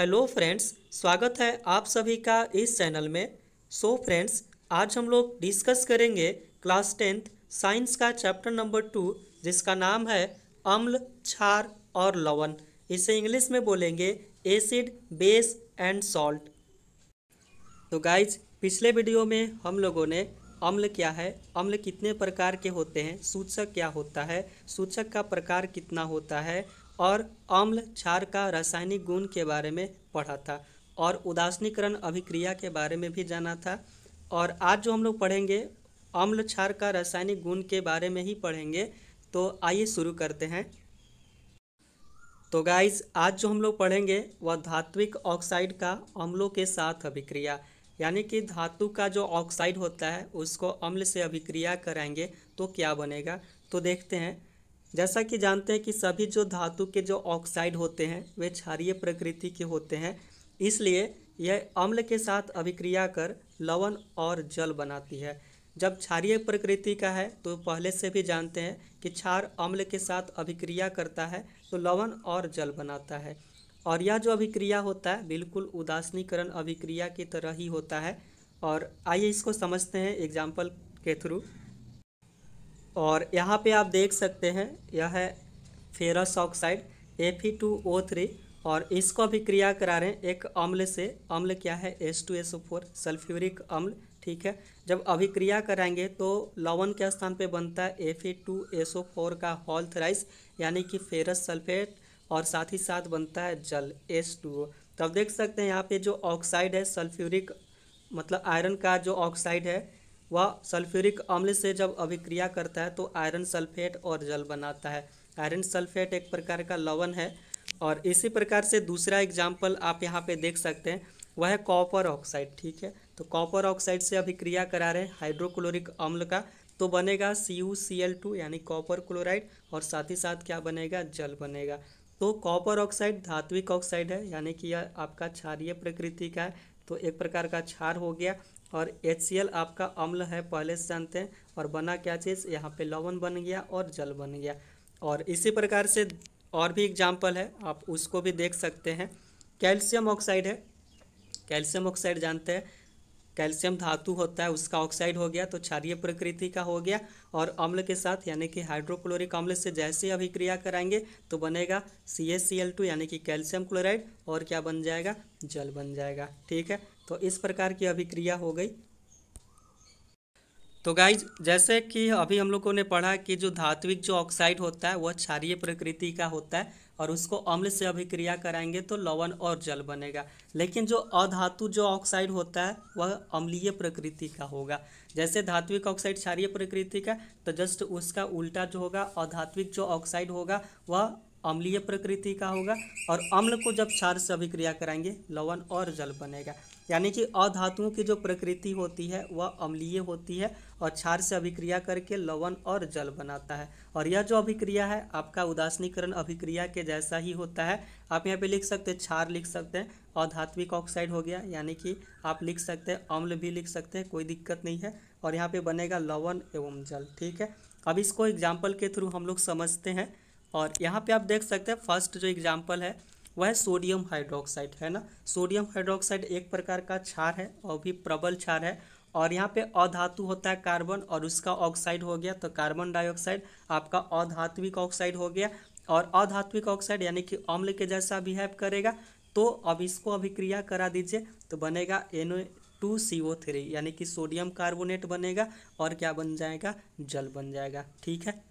Hello friends, स्वागत है आप सभी का इस चैनल में। फ्रेंड्स, आज हम लोग डिस्कस करेंगे क्लास 10th साइंस का चैप्टर नंबर 2, जिसका नाम है अम्ल, क्षार और लवण। इसे इंग्लिश में बोलेंगे एसिड, बेस एंड सॉल्ट। तो गाइज, पिछले वीडियो में हम लोगों ने अम्ल क्या है, अम्ल कितने प्रकार के होते हैं, सूचक क्या होता है, सूचक का प्रकार कितना होता है और अम्ल क्षार का रासायनिक गुण के बारे में पढ़ा था और उदासीनीकरण अभिक्रिया के बारे में भी जाना था। और आज जो हम लोग पढ़ेंगे अम्ल क्षार का रासायनिक गुण के बारे में ही पढ़ेंगे। तो आइए शुरू करते हैं। तो गाइज, आज जो हम लोग पढ़ेंगे वह धात्विक ऑक्साइड का अम्लों के साथ अभिक्रिया, यानी कि धातु का जो ऑक्साइड होता है उसको अम्ल से अभिक्रिया कराएंगे तो क्या बनेगा। तो देखते हैं। जैसा कि जानते हैं कि सभी जो धातु के जो ऑक्साइड होते हैं वे क्षारीय प्रकृति के होते हैं, इसलिए यह अम्ल के साथ अभिक्रिया कर लवण और जल बनाती है। जब क्षारीय प्रकृति का है तो पहले से भी जानते हैं कि क्षार अम्ल के साथ अभिक्रिया करता है तो लवण और जल बनाता है। और यह जो अभिक्रिया होता है बिल्कुल उदासीनीकरण अभिक्रिया की तरह ही होता है। और आइए इसको समझते हैं एग्जाम्पल के थ्रू। और यहाँ पे आप देख सकते हैं यह है फेरस ऑक्साइड Fe2O3 और इसको अभिक्रिया करा रहे हैं एक अम्ल से। अम्ल क्या है? H2SO4 सल्फ्यूरिक अम्ल। ठीक है, जब अभिक्रिया कराएंगे तो लवण के स्थान पे बनता है Fe2SO4 का होल थ्राइस, यानी कि फेरस सल्फेट, और साथ ही साथ बनता है जल H2O। तो आप देख सकते हैं यहाँ पे जो ऑक्साइड है सल्फ्यूरिक, मतलब आयरन का जो ऑक्साइड है वह सल्फ्यूरिक अम्ल से जब अभिक्रिया करता है तो आयरन सल्फेट और जल बनाता है। आयरन सल्फेट एक प्रकार का लवण है। और इसी प्रकार से दूसरा एग्जाम्पल आप यहाँ पे देख सकते हैं, वह है कॉपर ऑक्साइड। ठीक है, तो कॉपर ऑक्साइड से अभिक्रिया करा रहे हैं हाइड्रोक्लोरिक अम्ल का, तो बनेगा CuCl2 यानी कॉपर क्लोराइड, और साथ ही साथ क्या बनेगा? जल बनेगा। तो कॉपर ऑक्साइड धात्विक ऑक्साइड है, यानी कि यह आपका क्षारीय प्रकृति का है, तो एक प्रकार का क्षार हो गया। और HCl आपका अम्ल है, पहले से जानते हैं, और बना क्या चीज़? यहाँ पे लवण बन गया और जल बन गया। और इसी प्रकार से और भी एग्जाम्पल है, आप उसको भी देख सकते हैं। कैल्शियम ऑक्साइड है, कैल्शियम ऑक्साइड जानते हैं, कैल्शियम धातु होता है उसका ऑक्साइड हो गया, तो क्षारीय प्रकृति का हो गया। और अम्ल के साथ यानी कि हाइड्रोक्लोरिक अम्ल से जैसे अभिक्रिया कराएंगे तो बनेगा CaCl2 यानी कि कैल्शियम क्लोराइड, और क्या बन जाएगा? जल बन जाएगा। ठीक है, तो इस प्रकार की अभिक्रिया हो गई। तो गाइज, जैसे कि अभी हम लोगों ने पढ़ा कि जो धात्विक जो ऑक्साइड होता है वह क्षारीय प्रकृति का होता है और उसको अम्ल से अभिक्रिया कराएंगे तो लवण और जल बनेगा। लेकिन जो अधातु जो ऑक्साइड होता है वह अम्लीय प्रकृति का होगा। जैसे धात्विक ऑक्साइड क्षारीय प्रकृति का, तो जस्ट उसका उल्टा जो होगा अधात्विक जो ऑक्साइड होगा वह अम्लीय प्रकृति का होगा। और अम्ल को जब क्षार से अभिक्रिया कराएंगे लवण और जल बनेगा। यानी कि अधातुओं की जो प्रकृति होती है वह अम्लीय होती है और क्षार से अभिक्रिया करके लवण और जल बनाता है। और यह जो अभिक्रिया है आपका उदासीनीकरण अभिक्रिया के जैसा ही होता है। आप यहाँ पे लिख सकते हैं क्षार, लिख सकते हैं अधात्विक ऑक्साइड हो गया, यानी कि आप लिख सकते हैं अम्ल भी लिख सकते हैं, कोई दिक्कत नहीं है। और यहाँ पे बनेगा लवण एवं जल। ठीक है, अब इसको एग्जाम्पल के थ्रू हम लोग समझते हैं। और यहाँ पे आप देख सकते हैं फर्स्ट जो एग्जाम्पल है वह है सोडियम हाइड्रोक्साइड, है ना। सोडियम हाइड्रोक्साइड एक प्रकार का क्षार है और भी प्रबल क्षार है। और यहाँ पे अधातु होता है कार्बन और उसका ऑक्साइड हो गया, तो कार्बन डाइऑक्साइड आपका अधात्विक ऑक्साइड हो गया। और अधात्विक ऑक्साइड यानी कि अम्ल के जैसा बिहेव करेगा। तो अब इसको अभिक्रिया करा दीजिए तो बनेगा Na2CO3 यानी कि सोडियम कार्बोनेट बनेगा और क्या बन जाएगा? जल बन जाएगा। ठीक है,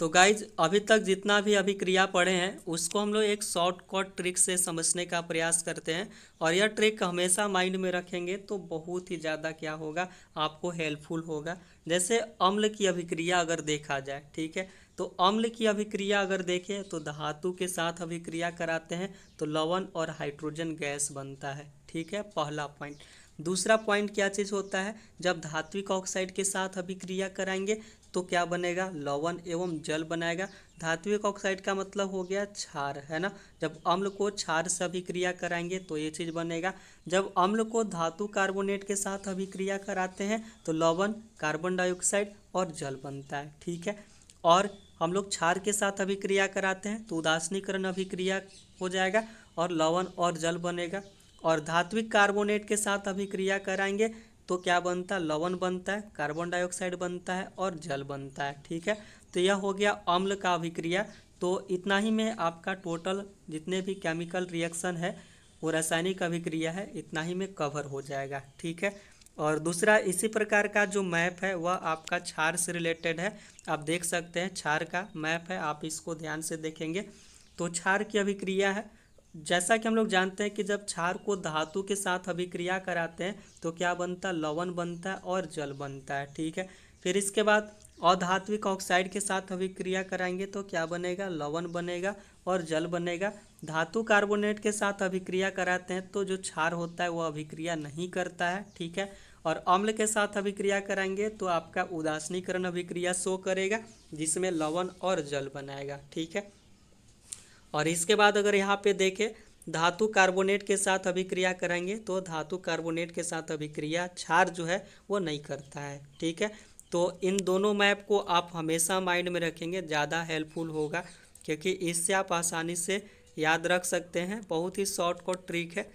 तो गाइज अभी तक जितना भी अभिक्रिया पढ़े हैं उसको हम लोग एक शॉर्टकट ट्रिक से समझने का प्रयास करते हैं। और यह ट्रिक हमेशा माइंड में रखेंगे तो बहुत ही ज़्यादा क्या होगा, आपको हेल्पफुल होगा। जैसे अम्ल की अभिक्रिया अगर देखा जाए, ठीक है, तो अम्ल की अभिक्रिया अगर देखें तो धातु के साथ अभिक्रिया कराते हैं तो लवण और हाइड्रोजन गैस बनता है। ठीक है, पहला पॉइंट। दूसरा पॉइंट क्या चीज़ होता है, जब धात्विक ऑक्साइड के साथ अभिक्रिया कराएंगे तो क्या बनेगा? लवण एवं जल बनाएगा। धात्विक ऑक्साइड का मतलब हो गया क्षार, है ना। जब अम्ल को क्षार से अभिक्रिया कराएंगे तो ये चीज़ बनेगा। जब अम्ल को धातु कार्बोनेट के साथ अभिक्रिया कराते हैं तो लवण, कार्बन डाइऑक्साइड और जल बनता है। ठीक है, और हम लोग क्षार के साथ अभिक्रिया कराते हैं तो उदासीनीकरण अभिक्रिया हो जाएगा। और लवण और जल बनेगा। और धात्विक कार्बोनेट के साथ अभिक्रिया कराएंगे तो क्या बनता है, लवण बनता है, कार्बन डाइऑक्साइड बनता है और जल बनता है। ठीक है, तो यह हो गया अम्ल का अभिक्रिया। तो इतना ही में आपका टोटल जितने भी केमिकल रिएक्शन है वो रासायनिक अभिक्रिया है, इतना ही में कवर हो जाएगा। ठीक है, और दूसरा इसी प्रकार का जो मैप है वह आपका क्षार से रिलेटेड है। आप देख सकते हैं क्षार का मैप है, आप इसको ध्यान से देखेंगे तो क्षार की अभिक्रिया है। जैसा कि हम लोग जानते हैं कि जब क्षार को धातु के साथ अभिक्रिया कराते हैं तो क्या बनता है, लवण बनता है और जल बनता है। ठीक है, फिर इसके बाद अधात्विक ऑक्साइड के साथ अभिक्रिया कराएंगे तो क्या बनेगा, लवण बनेगा और जल बनेगा। धातु कार्बोनेट के साथ अभिक्रिया कराते हैं तो जो क्षार होता है वो अभिक्रिया नहीं करता है। ठीक है, और अम्ल के साथ अभिक्रिया कराएंगे तो आपका उदासीनीकरण अभिक्रिया शो करेगा जिसमें लवण और जल बनाएगा। ठीक है, और इसके बाद अगर यहाँ पे देखें धातु कार्बोनेट के साथ अभिक्रिया कराएंगे तो धातु कार्बोनेट के साथ अभिक्रिया क्षार जो है वो नहीं करता है। ठीक है, तो इन दोनों मैप को आप हमेशा माइंड में रखेंगे, ज़्यादा हेल्पफुल होगा क्योंकि इससे आप आसानी से याद रख सकते हैं। बहुत ही शॉर्टकट ट्रिक है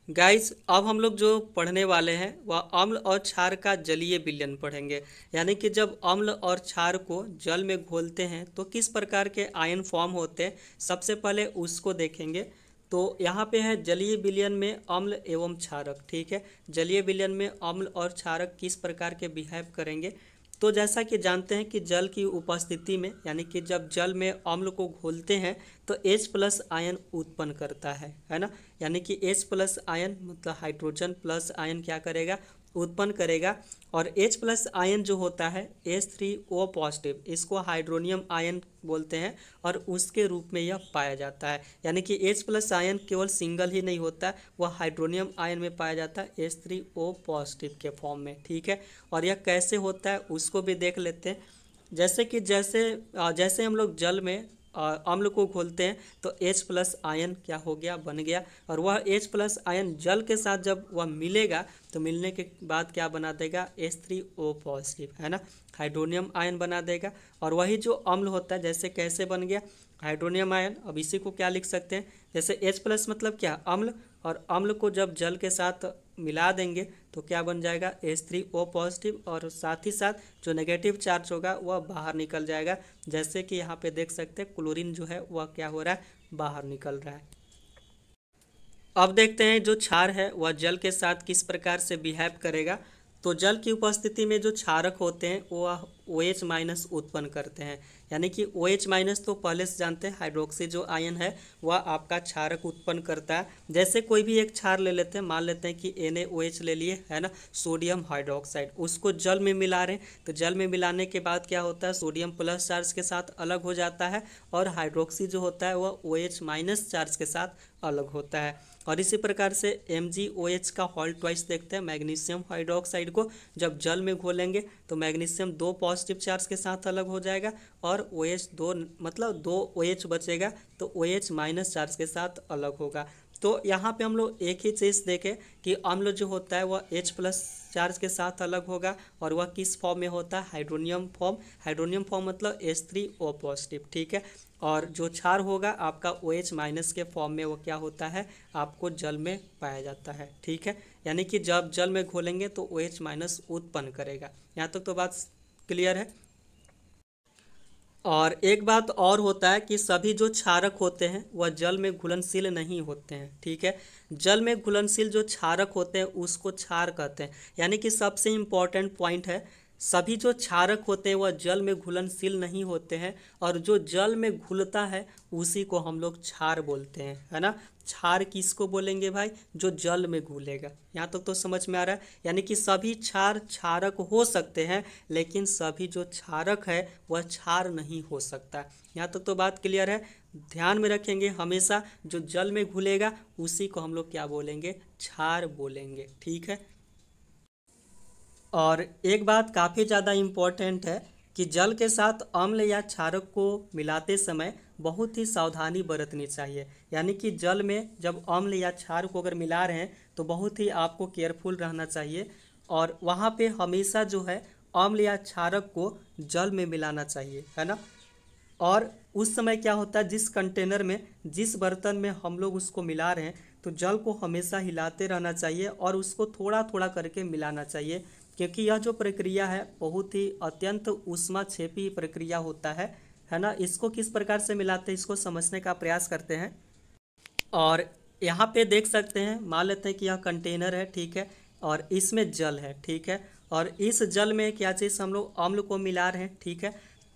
गाइस। अब हम लोग जो पढ़ने वाले हैं वह अम्ल और क्षार का जलीय विलयन पढ़ेंगे, यानी कि जब अम्ल और क्षार को जल में घोलते हैं तो किस प्रकार के आयन फॉर्म होते हैं, सबसे पहले उसको देखेंगे। तो यहाँ पे है जलीय विलयन में अम्ल एवं क्षारक। ठीक है, जलीय विलयन में अम्ल और क्षारक किस प्रकार के बिहेव करेंगे। तो जैसा कि जानते हैं कि जल की उपस्थिति में, यानी कि जब जल में अम्ल को घोलते हैं तो H+ आयन उत्पन्न करता है ना, यानी कि H+ आयन मतलब हाइड्रोजन प्लस आयन क्या करेगा, उत्पन्न करेगा। और H+ आयन जो होता है H3O पॉजिटिव, इसको हाइड्रोनियम आयन बोलते हैं और उसके रूप में यह पाया जाता है। यानी कि H+ आयन केवल सिंगल ही नहीं होता है, वह हाइड्रोनियम आयन में पाया जाता है H3O पॉजिटिव के फॉर्म में। ठीक है, और यह कैसे होता है उसको भी देख लेते हैं। जैसे कि जैसे हम लोग जल में अम्ल को घोलते हैं तो H+ आयन क्या हो गया, बन गया। और वह H+ आयन जल के साथ जब वह मिलेगा तो मिलने के बाद क्या बना देगा, H3O पॉजिटिव, है ना, हाइड्रोनियम आयन बना देगा। और वही जो अम्ल होता है, जैसे कैसे बन गया हाइड्रोनियम आयन, अब इसी को क्या लिख सकते हैं, जैसे H+ मतलब क्या, अम्ल, और अम्ल को जब जल के साथ मिला देंगे तो क्या बन जाएगा, H3O पॉजिटिव, और साथ ही साथ जो नेगेटिव चार्ज होगा वह बाहर निकल जाएगा। जैसे कि यहाँ पे देख सकते हैं क्लोरीन जो है वह क्या हो रहा है, बाहर निकल रहा है। अब देखते हैं जो क्षार है वह जल के साथ किस प्रकार से बिहेव करेगा। तो जल की उपस्थिति में जो क्षारक होते हैं वह OH- उत्पन्न करते हैं, यानी कि OH- तो पहले से जानते हैं हाइड्रोक्सी जो आयन है वह आपका क्षारक उत्पन्न करता है। जैसे कोई भी एक क्षार ले लेते हैं, मान लेते हैं कि NaOH ले लिए, है ना, सोडियम हाइड्रोक्साइड, उसको जल में मिला रहे हैं तो जल में मिलाने के बाद क्या होता है, सोडियम प्लस चार्ज के साथ अलग हो जाता है और हाइड्रोक्सी जो होता है वह OH- चार्ज के साथ अलग होता है। और इसी प्रकार से MgOH का होल ट्वाइस देखते हैं, मैग्नीशियम हाइड्रोक्साइड को जब जल में घोलेंगे तो मैग्नीशियम 2 पॉजिटिव चार्ज के साथ अलग हो जाएगा और OH 2 मतलब 2 OH बचेगा तो OH- चार्ज के साथ अलग होगा। तो यहाँ पे हम लोग एक ही चीज़ देखें कि अम्ल जो होता है वह H+ चार्ज के साथ अलग होगा और वह किस फॉर्म में होता है, हाइड्रोनियम फॉर्म। हाइड्रोनियम फॉर्म मतलब H3O पॉजिटिव। ठीक है, और जो क्षार होगा आपका OH- के फॉर्म में वो क्या होता है, आपको जल में पाया जाता है। ठीक है, यानी कि जब जल में घोलेंगे तो OH- उत्पन्न करेगा। यहाँ तक तो बात क्लियर है। और एक बात और होता है कि सभी जो क्षारक होते हैं वह जल में घुलनशील नहीं होते हैं। ठीक है, जल में घुलनशील जो क्षारक होते हैं उसको क्षार कहते हैं, यानी कि सबसे इम्पॉर्टेंट पॉइंट है, सभी जो क्षारक होते हैं वह जल में घुलनशील नहीं होते हैं और जो जल में घुलता है उसी को हम लोग क्षार बोलते हैं, है ना। क्षार किसको बोलेंगे भाई, जो जल में घुलेगा। यहाँ तक तो समझ में आ रहा है, यानी कि सभी क्षार क्षारक हो सकते हैं लेकिन सभी जो क्षारक है वह क्षार नहीं हो सकता। यहाँ तक तो बात क्लियर है। ध्यान में रखेंगे हमेशा, जो जल में घुलेगा उसी को हम लोग क्या बोलेंगे, क्षार बोलेंगे। ठीक है, और एक बात काफ़ी ज़्यादा इम्पोर्टेंट है कि जल के साथ अम्ल या क्षारक को मिलाते समय बहुत ही सावधानी बरतनी चाहिए, यानी कि जल में जब अम्ल या क्षार को अगर मिला रहे हैं तो बहुत ही आपको केयरफुल रहना चाहिए और वहाँ पे हमेशा जो है अम्ल या क्षारक को जल में मिलाना चाहिए, है ना। और उस समय क्या होता है, जिस कंटेनर में, जिस बर्तन में हम लोग उसको मिला रहे हैं, तो जल को हमेशा हिलाते रहना चाहिए और उसको थोड़ा थोड़ा करके मिलाना चाहिए, क्योंकि यह जो प्रक्रिया है बहुत ही अत्यंत ऊष्माक्षेपी प्रक्रिया होता है ना। इसको किस प्रकार से मिलाते हैं इसको समझने का प्रयास करते हैं। और यहाँ पे देख सकते हैं, मान लेते हैं कि यह कंटेनर है, ठीक है, और इसमें जल है, ठीक है, और इस जल में क्या चीज़ हम लोग अम्ल को मिला रहे हैं, ठीक है।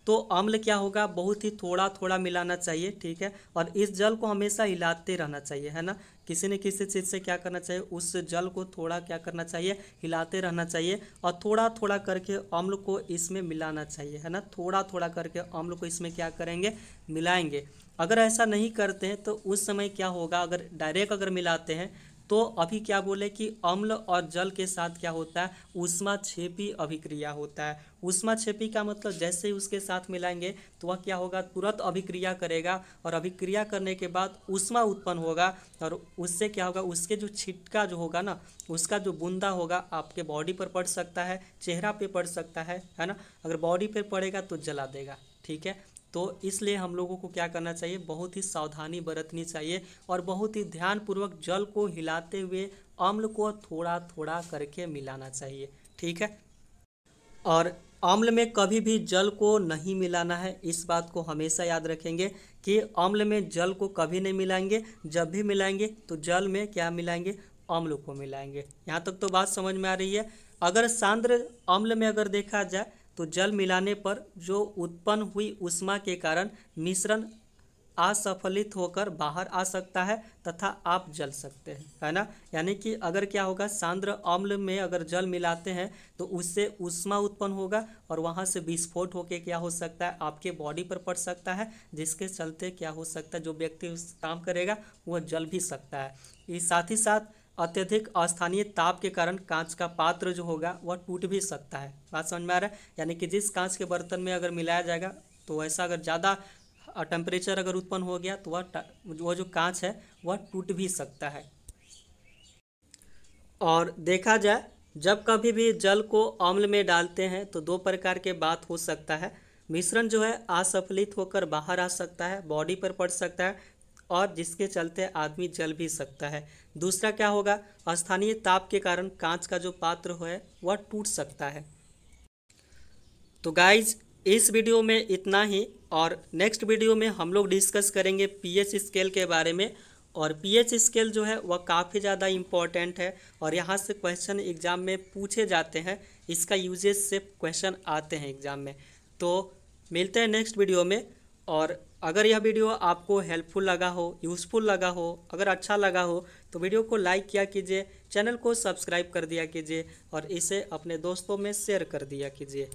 तो अम्ल क्या होगा, बहुत ही थोड़ा थोड़ा मिलाना चाहिए, ठीक है, और इस जल को हमेशा हिलाते रहना चाहिए, है ना। किसी न किसी चीज़ से क्या करना चाहिए, उस जल को थोड़ा क्या करना चाहिए, हिलाते रहना चाहिए और थोड़ा थोड़ा करके अम्ल को इसमें मिलाना चाहिए, है ना। थोड़ा थोड़ा करके अम्ल को इसमें क्या करेंगे, मिलाएंगे। अगर ऐसा नहीं करते हैं तो उस समय क्या होगा, अगर डायरेक्ट अगर मिलाते हैं तो अभी क्या बोले कि अम्ल और जल के साथ क्या होता है, ऊष्माक्षेपी अभिक्रिया होता है। ऊष्माक्षेपी का मतलब जैसे ही उसके साथ मिलाएंगे तो वह क्या होगा, तुरंत अभिक्रिया करेगा और अभिक्रिया करने के बाद ऊष्मा उत्पन्न होगा और उससे क्या होगा, उसके जो छिटका जो होगा ना, उसका जो बूंदा होगा आपके बॉडी पर पड़ सकता है, चेहरा पे पड़ सकता है ना। अगर बॉडी पे पड़ेगा तो जला देगा, ठीक है। तो इसलिए हम लोगों को क्या करना चाहिए, बहुत ही सावधानी बरतनी चाहिए और बहुत ही ध्यानपूर्वक जल को हिलाते हुए अम्ल को थोड़ा थोड़ा करके मिलाना चाहिए, ठीक है। और अम्ल में कभी भी जल को नहीं मिलाना है, इस बात को हमेशा याद रखेंगे कि अम्ल में जल को कभी नहीं मिलाएंगे। जब भी मिलाएंगे तो जल में क्या मिलाएंगे, अम्ल को मिलाएंगे। यहाँ तक तो बात समझ में आ रही है। अगर सांद्र अम्ल में अगर देखा जाए तो जल मिलाने पर जो उत्पन्न हुई ऊष्मा के कारण मिश्रण असफलित होकर बाहर आ सकता है तथा आप जल सकते हैं, है ना। यानी कि अगर क्या होगा, सांद्र अम्ल में अगर जल मिलाते हैं तो उससे ऊष्मा उत्पन्न होगा और वहाँ से विस्फोट होकर क्या हो सकता है, आपके बॉडी पर पड़ सकता है, जिसके चलते क्या हो सकता है, जो व्यक्ति उस काम करेगा वह जल भी सकता है। इस साथ ही साथ अत्यधिक अस्थानीय ताप के कारण कांच का पात्र जो होगा वह टूट भी सकता है। बात समझ में आ रहा है। यानी कि जिस कांच के बर्तन में अगर मिलाया जाएगा तो ऐसा अगर ज़्यादा टेम्परेचर अगर उत्पन्न हो गया तो वह जो कांच है वह टूट भी सकता है। और देखा जाए, जब कभी भी जल को अम्ल में डालते हैं तो दो प्रकार के बात हो सकता है। मिश्रण जो है असफलित होकर बाहर आ सकता है, बॉडी पर पड़ सकता है और जिसके चलते आदमी जल भी सकता है। दूसरा क्या होगा, स्थानीय ताप के कारण कांच का जो पात्र है वह टूट सकता है। तो गाइज इस वीडियो में इतना ही, और नेक्स्ट वीडियो में हम लोग डिस्कस करेंगे पीएच स्केल के बारे में। और पीएच स्केल जो है वह काफ़ी ज़्यादा इम्पॉर्टेंट है और यहाँ से क्वेश्चन एग्ज़ाम में पूछे जाते हैं, इसका यूजेज से क्वेश्चन आते हैं एग्ज़ाम में। तो मिलते हैं नेक्स्ट वीडियो में। और अगर यह वीडियो आपको हेल्पफुल लगा हो, यूज़फुल लगा हो, अगर अच्छा लगा हो तो वीडियो को लाइक किया कीजिए, चैनल को सब्सक्राइब कर दिया कीजिए और इसे अपने दोस्तों में शेयर कर दिया कीजिए।